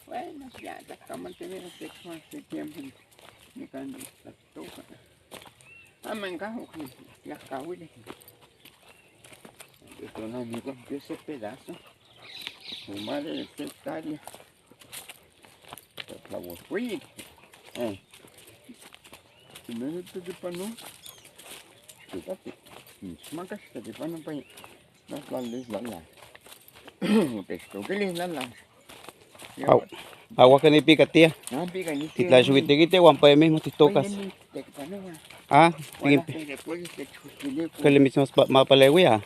Bueno, ya está manteniendo hace tiempo. Me canto la toca. Me encajo con las cahuiles. Esto no me rompió ese pedazo. Su madre de hectárea. La huepuy. Si no es esto de pano. Fíjate. Mis macas se te van a pagar. Las lalas. Esto que les lalas. Agua que ni pica tía. Pica ni Si la chuguiteguite, guampa mismo te tocas. Ah, que le mismos mapaleguia.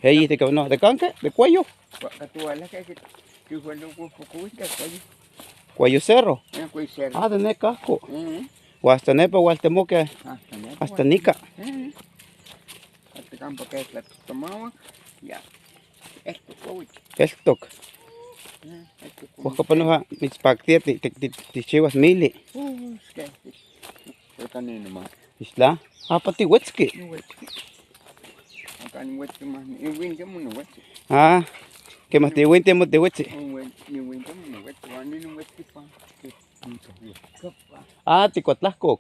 Hey, te no, de canque, de cuello. Cuello cerro. Ah, de casco. O hasta nepa o hasta moque. Hasta nica. Hasta campo que la tomaba, ya. Esto. Ojo, pues no va, mis pactias, te chivas mili. Isla, ah, pati wetski. Ah, que más te wente, más te wetski. Ah, te cuatlasco.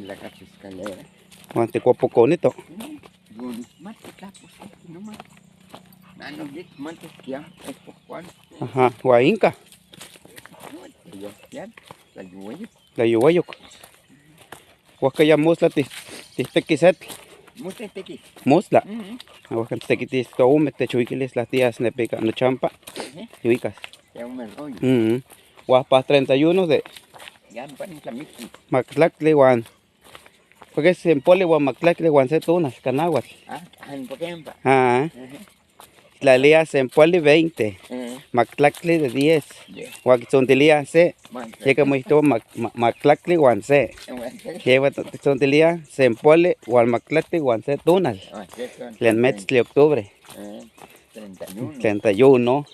La casa escalera. Te cuapo con esto. Ajá, guainca. La yuwayuk. Huasca ya musla te tequiset. Musla. Huasca te quitis to ume te chuiquiles las tías ne pica no champa. Yuicas. Huaspa 31 de Mactlactle guan. Porque es en poli guan Mactlactle guan se tunas canaguas. Ah. La lía se en poli 20. Mactlactle de 10. Guaquitzontilía se. Llega muy todo Mactlactle guan se. Lleva tontilía se en poli guan Mactlactle guan se tunas. Len mes de octubre. 31.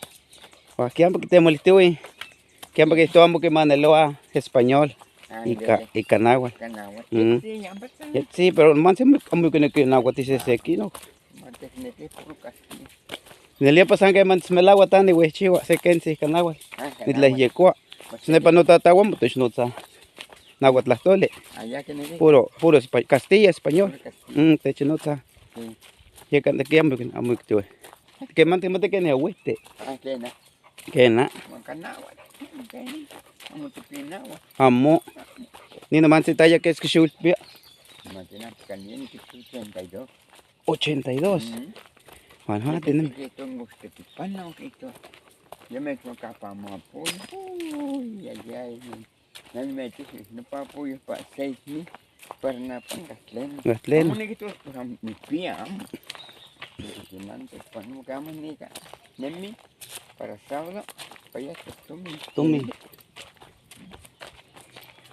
Aquí ambos que te molestó y que ambos que esto ambos que maneloa español y canagua. Sí, pero man se muy que agua dice aquí no. El día pasado que man me el agua tan y güey chiva se queden sin canagua. Ni la yecua. Se pa no agua mucho no ta. Nahuatl tole. Puro Castilla español. Te chinota. Ya que aquí ambos que muy que man te que ne hueste. Que na. Amo. Ni no man se talla que es que shul. 82. Bueno, tenemos. Yo me toco para apoyo. Uy, ay. No me meto, no para apoyo para 6,000. Para nada, para Castleno. Castleno. ¿Cómo que para mi pía? Para no quedamos ni mí. Para sábado, para allá está Tumi.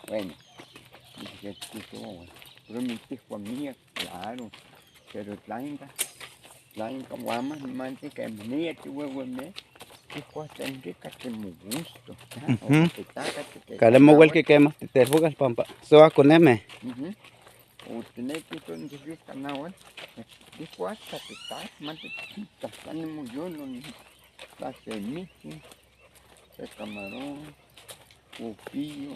Bueno, pero mi hijo mía, claro. Pero la guama, mante que venía, que huevo me. Que cosa enrica que me gusto. Calemo huel que quema, te jugas pampa. Soa con M. O tener que entonces esta náhuatl. Que cosa que está, mante chiquitas, tenemos yo, la semilla, el camarón, o pillo,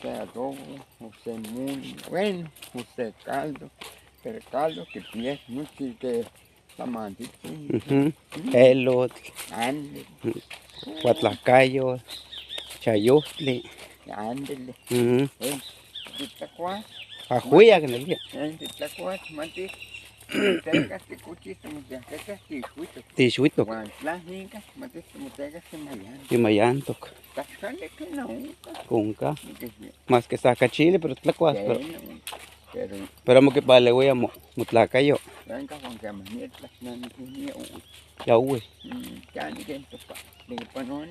o adobo, o muli, bueno, o caldo. Pero caldo que pies mucho y que tamandito. Elot. Huatlacayo. Chayustli. Ándele. Titlacuas. Ajuya que le dije. Titlacuas, mate. Mutegas, ticuchis, mutegas, tishuitos. Tishuito. Guantlajincas, mate, mutegas, mayanto. Y mayantoc. Tachale que no. Kunka. Más que saca chile, pero tlacuas. Pero amo que para le voy a mutlacayo. venga con que manietlas, no ni Ya uy. Ya ni dentro pa. De panón,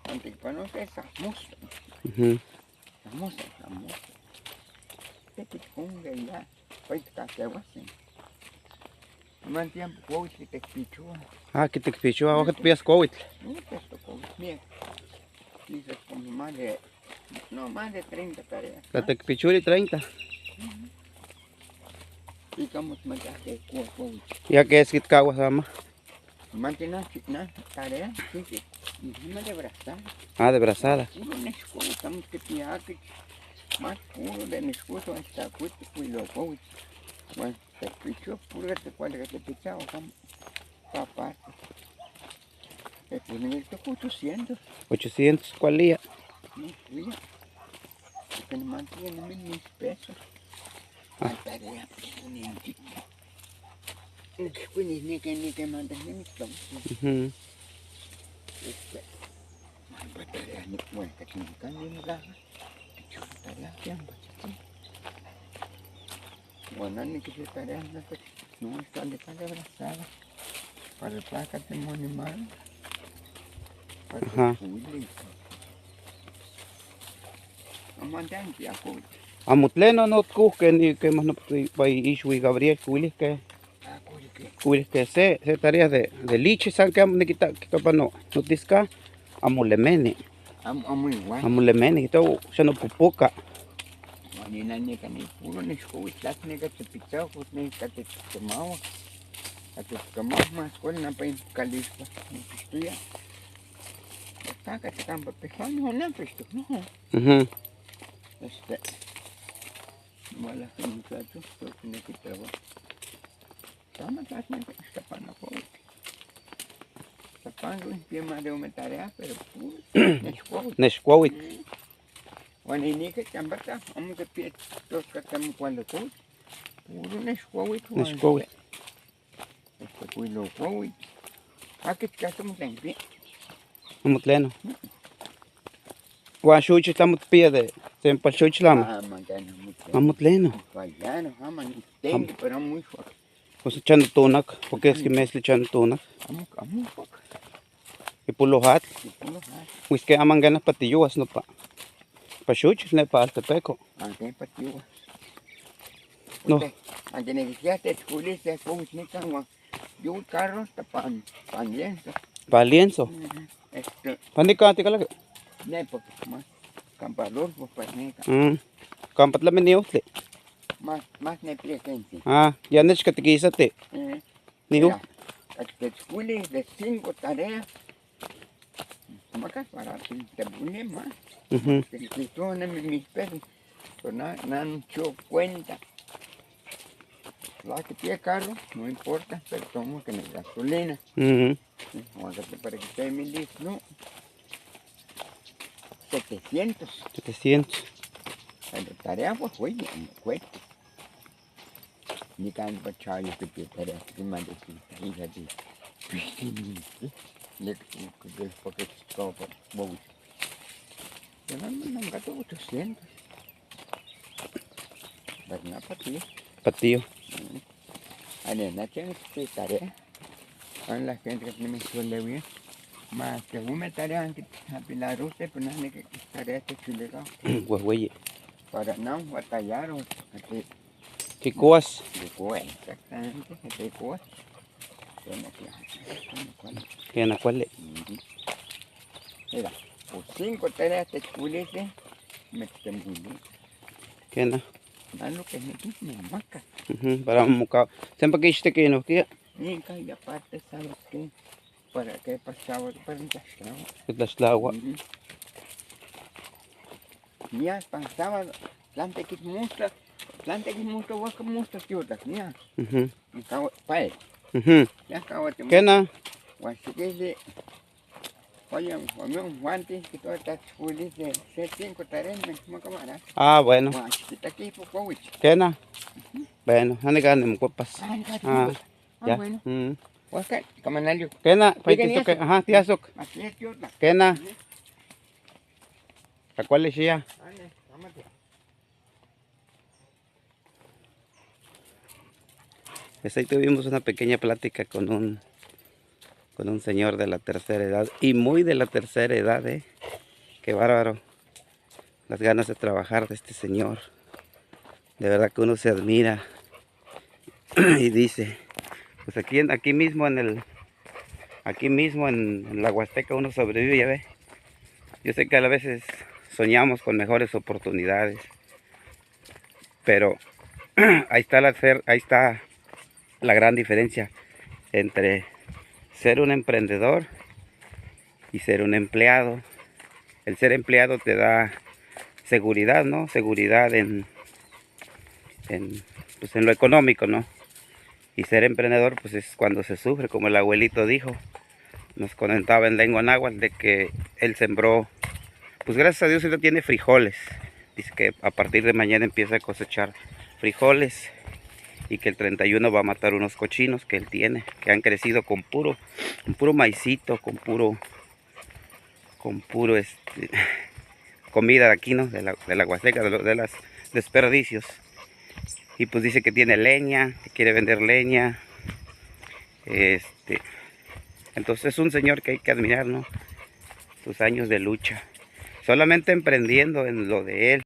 ante panón que esa musa. Musa. Que kunga ya. Pues que guasen. Man tiempo COVID que pichua. Ah, que te pichua, ahora te pillas COVID. No te tocó, mira. Dices como más de 30 tareas. La te pichua y 30. digamos, que Ya que es Kitkawa, mamá. mantiene una tarea, sí, encima de brazada. Ah, de brazada. Puro nescudo, estamos que tiaque, más puro de nescudo hasta cuito, cuilo, coach. Bueno, te pichó, puro de cual que te pichaba, papá. El primer toco 800. 800, ¿cuál día? No, mira, que me mantiene 1000 pesos. La tarea, ni que mantener mis cosas. Bueno, que tiene cambio en la tarea, tiempo. Bueno, ni que se tarea, no está de cara abrazada. Para el placa tenemos animal. Para el cuile. Vamos a andar en Piaco. A mutleno no que ni que más no puede ir Gabriel Cuilis que se tareas de liche san que ni quita que capa no disca a mulemene. A mulemene que todo ya no pupuca. Ni nani que ni puro ni escuchas ni que te pichao ni que te tomaba. Que te tomaba más con una pain calispa. Ni pistuya. Está que te campa pejano no pistu no. Malah que muchachos pero tiene que trabajar. Sama tas ni que escapan a poco. Escapan un pie más de una tarea pero puro. Nesquawit. Bueno, y ni que chambata, vamos a pie todos que estamos cuando todo. Puro nesquawit. Nesquawit. Cuilo quawit. Aquí estamos en pie. A mutleno. Guachuchi estamos pie de Sempachuchi lama. Mantana mucho. A mutleno. Vallano, aman, tengo, pero muy fuerte. Pues echando tunac, porque es que me estoy echando tunac. Amo fuerte. Y pulohat. Pues que aman ganas patilluas, no pa. Pachuchis, ne pa altepeco. Aunque patilluas. No. Aunque negociaste, esculiste, como si no yo un carro hasta pan lienzo. Pa lienzo. Panicante cala. Ne porque más campador pues panica. Campat la meniutle. Más ne presente. Ah, ya nech que te quisate. Niu. Te esculí de 5 tareas. Macas para te pone más. Que son mis pesos. Pero no mucho cuenta. La que tiene carro, no importa, pero tomo que no es gasolina. Vamos a para que esté mi listo, ¿no? 700. 700. La tarea pues oye, me cuesta. Ni can pachayo que te tarea, que mande tu hija de le porque todo por bobo. Yo no gasto 800. ¿Verdad, patillo? Patillo. Además, tienes que tarea. Con la gente que me suele bien. Más que una tarea que apilar usted, pues no hay que tarea que chulega. Güey. Para no batallar o que. ¿Qué cosas? De cuál, exactamente, de cuál. ¿Qué en cuál? Mira, por 5 tareas te chulete, me temblé. ¿Qué no? Lo que me maca. Para un mucao. Siempre que hiciste que no queda. Y cada parte, ¿sabes qué? Para qué pasaba para un taslao. Es la agua. Ya pasaba, planta que muestra, vos que muestra, tío, ya. Y acabo, pae. Ya acabo de. ¿Qué no? Así que de. Oye, un guante que todo está feliz de 5 tareas, me camarada. Ah, bueno. ¿Qué no? Bueno, ande gane, me cuepas. Ya. Bueno. Oaxaca, camanalio. ¿Qué no? Ajá, tía Sok. ¿Qué no? ¿A cuál es ya? Pues ahí tuvimos una pequeña plática con un señor de la tercera edad, y muy de la tercera edad, qué bárbaro, las ganas de trabajar de este señor, de verdad que uno se admira y dice, pues aquí mismo en la Huasteca uno sobrevive, ya ve. Yo sé que a veces soñamos con mejores oportunidades, pero ahí está la gran diferencia entre ser un emprendedor y ser un empleado. El ser empleado te da seguridad, ¿no? Seguridad pues en lo económico, ¿no? Y ser emprendedor, pues es cuando se sufre, como el abuelito dijo. Nos comentaba en lengua náhuatl de que él sembró, pues gracias a Dios él tiene frijoles. Dice que a partir de mañana empieza a cosechar frijoles y que el 31 va a matar unos cochinos que él tiene, que han crecido con puro maicito, con puro comida de aquí, ¿no? De la Huasteca, de los desperdicios. Y pues dice que tiene leña, que quiere vender leña. Entonces es un señor que hay que admirar, ¿no? Sus años de lucha. Solamente emprendiendo en lo de él.